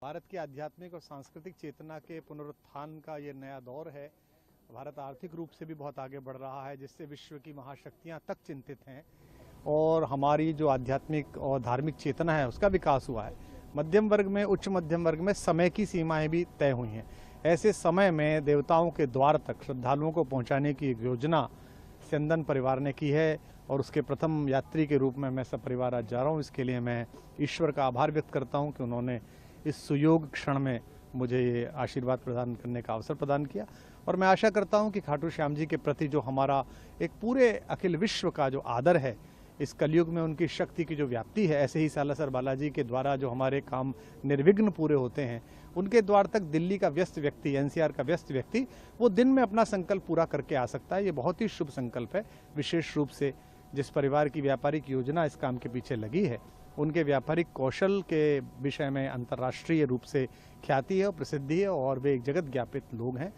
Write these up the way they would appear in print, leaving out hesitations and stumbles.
भारत की आध्यात्मिक और सांस्कृतिक चेतना के पुनरुत्थान का ये नया दौर है। भारत आर्थिक रूप से भी बहुत आगे बढ़ रहा है, जिससे विश्व की महाशक्तियां तक चिंतित हैं और हमारी जो आध्यात्मिक और धार्मिक चेतना है उसका विकास हुआ है। मध्यम वर्ग में, उच्च मध्यम वर्ग में समय की सीमाएं भी तय हुई हैं। ऐसे समय में देवताओं के द्वार तक श्रद्धालुओं को पहुंचाने की एक योजना स्यंदन परिवार ने की है और उसके प्रथम यात्री के रूप में मैं सपरिवार आज जा रहा हूँ। इसके लिए मैं ईश्वर का आभार व्यक्त करता हूँ कि उन्होंने इस सुयोग क्षण में मुझे ये आशीर्वाद प्रदान करने का अवसर प्रदान किया। और मैं आशा करता हूँ कि खाटू श्याम जी के प्रति जो हमारा एक पूरे अखिल विश्व का जो आदर है, इस कलयुग में उनकी शक्ति की जो व्याप्ति है, ऐसे ही सालासर बालाजी के द्वारा जो हमारे काम निर्विघ्न पूरे होते हैं, उनके द्वार तक दिल्ली का व्यस्त व्यक्ति, एनसीआर का व्यस्त व्यक्ति, वो दिन में अपना संकल्प पूरा करके आ सकता है। ये बहुत ही शुभ संकल्प है। विशेष रूप से जिस परिवार की व्यापारिक योजना इस काम के पीछे लगी है, उनके व्यापारिक कौशल के विषय में अंतर्राष्ट्रीय रूप से ख्याति है और प्रसिद्धि है और वे एक जगत ज्ञापित लोग हैं।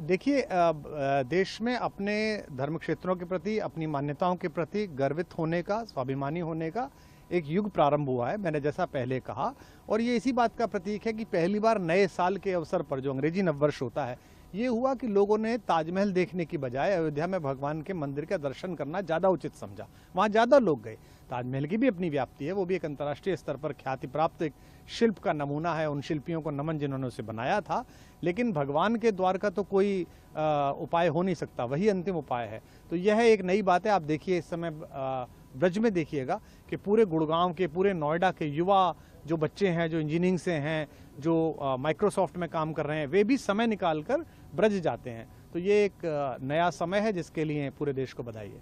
देखिए, देश में अपने धर्म क्षेत्रों के प्रति, अपनी मान्यताओं के प्रति गर्वित होने का, स्वाभिमानी होने का एक युग प्रारंभ हुआ है, मैंने जैसा पहले कहा। और ये इसी बात का प्रतीक है कि पहली बार नए साल के अवसर पर, जो अंग्रेजी नववर्ष होता है, ये हुआ कि लोगों ने ताजमहल देखने की बजाय अयोध्या में भगवान के मंदिर का दर्शन करना ज़्यादा उचित समझा। वहाँ ज़्यादा लोग गए। ताजमहल की भी अपनी व्याप्ति है, वो भी एक अंतर्राष्ट्रीय स्तर पर ख्याति प्राप्त एक शिल्प का नमूना है। उन शिल्पियों को नमन जिन्होंने उसे बनाया था। लेकिन भगवान के द्वार का तो कोई उपाय हो नहीं सकता, वही अंतिम उपाय है। तो यह एक नई बात है। आप देखिए, इस समय ब्रज में देखिएगा कि पूरे गुड़गांव के, पूरे नोएडा के युवा जो बच्चे हैं, जो इंजीनियरिंग से हैं, जो माइक्रोसॉफ्ट में काम कर रहे हैं, वे भी समय निकालकर ब्रज जाते हैं। तो ये एक नया समय है जिसके लिए पूरे देश को बधाई है।